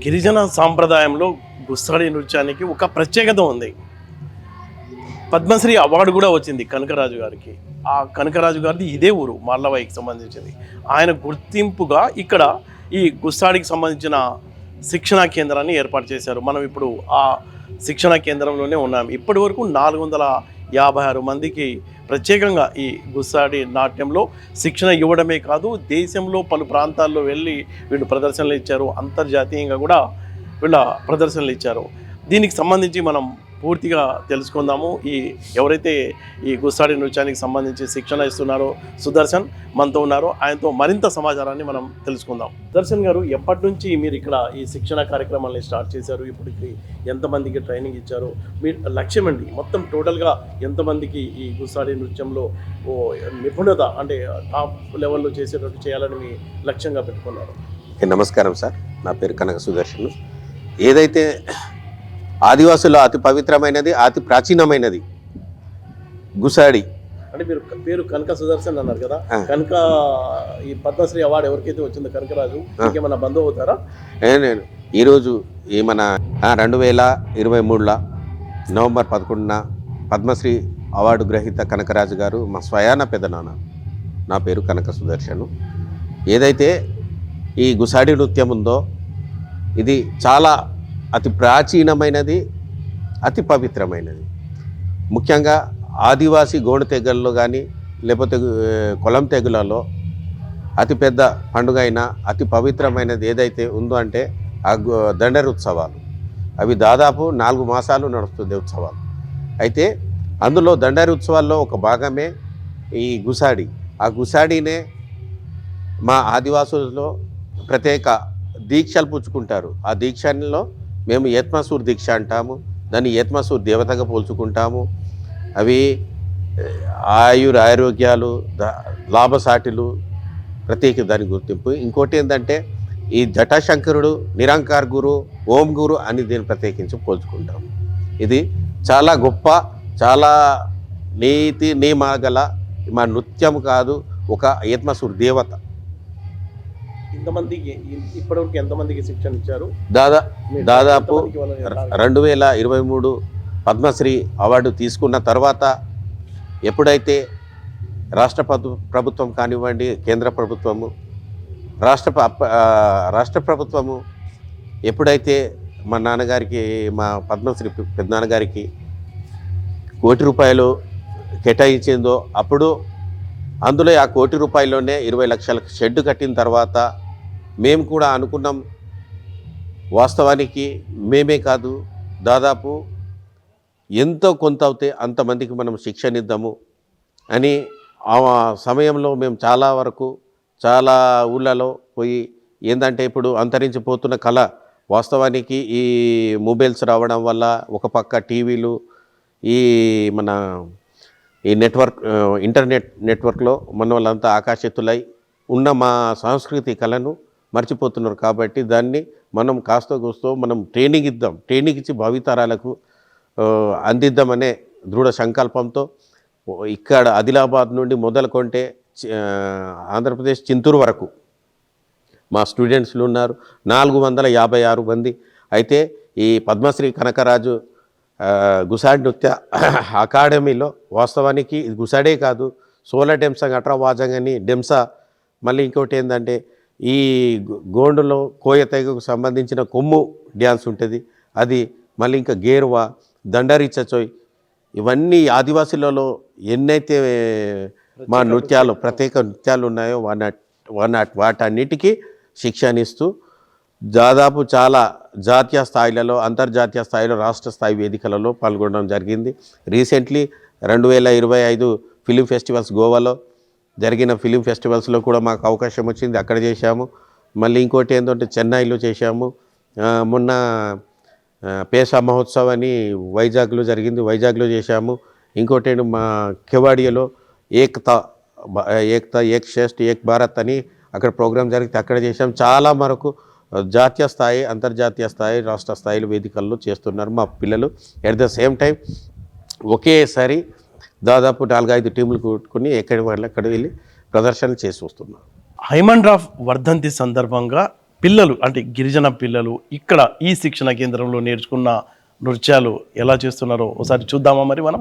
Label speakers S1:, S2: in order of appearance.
S1: గిరిజన సాంప్రదాయంలో గుస్సాడి నృత్యానికి ఒక ప్రత్యేకత ఉంది. పద్మశ్రీ అవార్డు కూడా వచ్చింది కనకరాజు గారికి. ఆ కనకరాజు గారిది ఇదే ఊరు, మార్లవాయికి సంబంధించింది. ఆయన గుర్తింపుగా ఇక్కడ ఈ గుస్సాడికి సంబంధించిన శిక్షణా కేంద్రాన్ని ఏర్పాటు చేశారు. మనం ఇప్పుడు ఆ శిక్షణా కేంద్రంలోనే ఉన్నాం. ఇప్పటి వరకు 456 మందికి ప్రత్యేకంగా ఈ గుస్సాడి నాట్యంలో శిక్షణ ఇవ్వడమే కాదు, దేశంలో పలు ప్రాంతాల్లో వెళ్ళి వీళ్ళు ప్రదర్శనలు ఇచ్చారు. అంతర్జాతీయంగా కూడా వీళ్ళ ప్రదర్శనలు ఇచ్చారు. దీనికి సంబంధించి మనం పూర్తిగా తెలుసుకుందాము. ఎవరైతే ఈ గుస్సాడి నృత్యానికి సంబంధించి శిక్షణ ఇస్తున్నారో సుదర్శన్ మనతో ఉన్నారో, ఆయనతో మరింత సమాచారాన్ని మనం తెలుసుకుందాం. దర్శన్ గారు, ఎప్పటి నుంచి మీరు ఇక్కడ ఈ శిక్షణ కార్యక్రమాన్ని స్టార్ట్ చేశారు? ఇప్పటికి ఎంతమందికి ట్రైనింగ్ ఇచ్చారు? మీ లక్ష్యం అండి, మొత్తం టోటల్గా ఎంతమందికి ఈ గుస్సాడి నృత్యంలో నిపుణత అంటే టాప్ లెవెల్లో చేసేటట్టు చేయాలని మీ లక్ష్యంగా పెట్టుకున్నారు?
S2: నమస్కారం సార్, నా పేరు కనక సుదర్శన్. ఏదైతే ఆదివాసుల అతి పవిత్రమైనది, అతి ప్రాచీనమైనది గుసాడి.
S1: అంటే మీరు పేరు కనక సుదర్శన్ అన్నారు కదా, కనుక ఈ పద్మశ్రీ అవార్డు ఎవరికైతే వచ్చిందో కనకరాజు, ఇంకేమన్నా బంధువు అవుతారా?
S2: నేను ఈరోజు మన 2023 నవంబర్ 11 పద్మశ్రీ అవార్డు గ్రహీత కనకరాజు గారు మా స్వయాన పెదనాన్న. నా పేరు కనక సుదర్శను. ఏదైతే ఈ గుసాడి నృత్యం ఉందో ఇది చాలా అతి ప్రాచీనమైనది, అతి పవిత్రమైనది. ముఖ్యంగా ఆదివాసీ గోండు తెగల్లో కానీ లేకపోతే కొలం తెగులలో అతిపెద్ద పండుగ అయిన అతి పవిత్రమైనది ఏదైతే ఉందో అంటే ఆ దండరి ఉత్సవాలు. అవి దాదాపు 4 మాసాలు నడుస్తుంది ఉత్సవాలు. అయితే అందులో దండరి ఉత్సవాల్లో ఒక భాగమే ఈ గుసాడి. ఆ గుసాడినే మా ఆదివాసులలో ప్రత్యేక దీక్షలు పుచ్చుకుంటారు. ఆ దీక్షలో మేము యత్మసూర్ దీక్ష అంటాము. దాన్ని యత్మసూర్ దేవతగా పోల్చుకుంటాము. అవి ఆరోగ్యాలు, లాభసాటిలు ప్రత్యేక దాని గుర్తింపు. ఇంకోటి ఏంటంటే ఈ జటాశంకరుడు, నిరంకార్ గురు, ఓం గురు అని దీన్ని ప్రత్యేకించి పోల్చుకుంటాము. ఇది చాలా గొప్ప, చాలా నీతి నియమగల మా నృత్యం కాదు, ఒక యత్మసూర్ దేవత.
S1: ఇంతమందికి ఇప్పటివరకు ఎంతమందికి శిక్షణ ఇచ్చారు?
S2: దాదాపు 2023 పద్మశ్రీ అవార్డు తీసుకున్న తర్వాత ఎప్పుడైతే రాష్ట్ర ప్రభుత్వం కానివ్వండి, కేంద్ర ప్రభుత్వము, రాష్ట్ర ప్రభుత్వము ఎప్పుడైతే మా నాన్నగారికి, మా పద్మశ్రీ పెద్దనాన్నగారికి ₹1 కేటాయించిందో అప్పుడు అందులో ఆ ₹1 20 లక్షలకు షెడ్ కట్టిన తర్వాత మేము కూడా అనుకున్నాం, వాస్తవానికి మేమే కాదు దాదాపు ఎంతో కొంత అవుతే అంతమందికి మనం శిక్షణ ఇద్దాము అని ఆ సమయంలో మేము చాలా వరకు చాలా ఊళ్ళలో పోయి ఏంటంటే ఇప్పుడు అంతరించిపోతున్న కళ, వాస్తవానికి ఈ మొబైల్స్ రావడం వల్ల ఒక పక్క టీవీలు, మన ఈ ఇంటర్నెట్ నెట్వర్క్లో మన వాళ్ళంతా ఆకర్షితులై ఉన్న మా సంస్కృతి కళను మర్చిపోతున్నారు. కాబట్టి దాన్ని మనం కాస్త కూస్తో మనం ట్రైనింగ్ ఇచ్చి భావితరాలకు అందిద్దామనే దృఢ సంకల్పంతో ఇక్కడ ఆదిలాబాద్ నుండి మొదలుకొంటే ఆంధ్రప్రదేశ్ చింతూరు వరకు మా స్టూడెంట్స్లు ఉన్నారు, 456 మంది. అయితే ఈ పద్మశ్రీ కనకరాజు గుసాడి నృత్య అకాడమీలో వాస్తవానికి ఇది గుసాడే కాదు, సోల డెంసా, గట్రా వాజంగని డెంసా, మళ్ళీ ఇంకోటి ఏంటంటే ఈ గోండులో కోయ తెగకు సంబంధించిన కొమ్ము డ్యాన్స్ ఉంటుంది, అది మళ్ళీ ఇంకా గేర్వా, దండరి చచోయ్, ఇవన్నీ ఆదివాసులలో ఎన్నైతే మా నృత్యాలు, ప్రత్యేక నృత్యాలు ఉన్నాయో వాటన్నిటికీ శిక్షణ ఇస్తూ దాదాపు చాలా జాతీయ స్థాయిలలో, అంతర్జాతీయ స్థాయిలో, రాష్ట్ర స్థాయి వేదికలలో పాల్గొనడం జరిగింది. రీసెంట్లీ 2025 ఫిలిం ఫెస్టివల్స్, గోవాలో జరిగిన ఫిలిం ఫెస్టివల్స్లో కూడా మాకు అవకాశం వచ్చింది, అక్కడ చేశాము. మళ్ళీ ఇంకోటి ఏంటంటే చెన్నైలో చేశాము. మొన్న పేసా మహోత్సవ్ అని వైజాగ్లో జరిగింది, వైజాగ్లో చేశాము. ఇంకోటి మా కెవాడియాలో ఏక్తా ఏక్ శ్రేష్ఠ ఏక్ భారత్ అని అక్కడ ప్రోగ్రాం జరిగితే అక్కడ చేశాము. చాలా వరకు జాతీయ స్థాయి, అంతర్జాతీయ స్థాయి, రాష్ట్ర స్థాయిలో వేదికల్లో చేస్తున్నారు మా పిల్లలు. ఎట్ ద సేమ్ టైం ఒకేసారి దాదాపు 4-5 టీములు కూట్టుకుని ఎక్కడి వెళ్ళి అక్కడ వెళ్ళి ప్రదర్శనలు చేసి వస్తున్నారు.
S1: హైమన్ రాఫ్ వర్ధంతి సందర్భంగా పిల్లలు అంటే గిరిజన పిల్లలు ఇక్కడ ఈ శిక్షణ కేంద్రంలో నేర్చుకున్న నృత్యాలు ఎలా చేస్తున్నారో ఒకసారి చూద్దామా మరి మనం.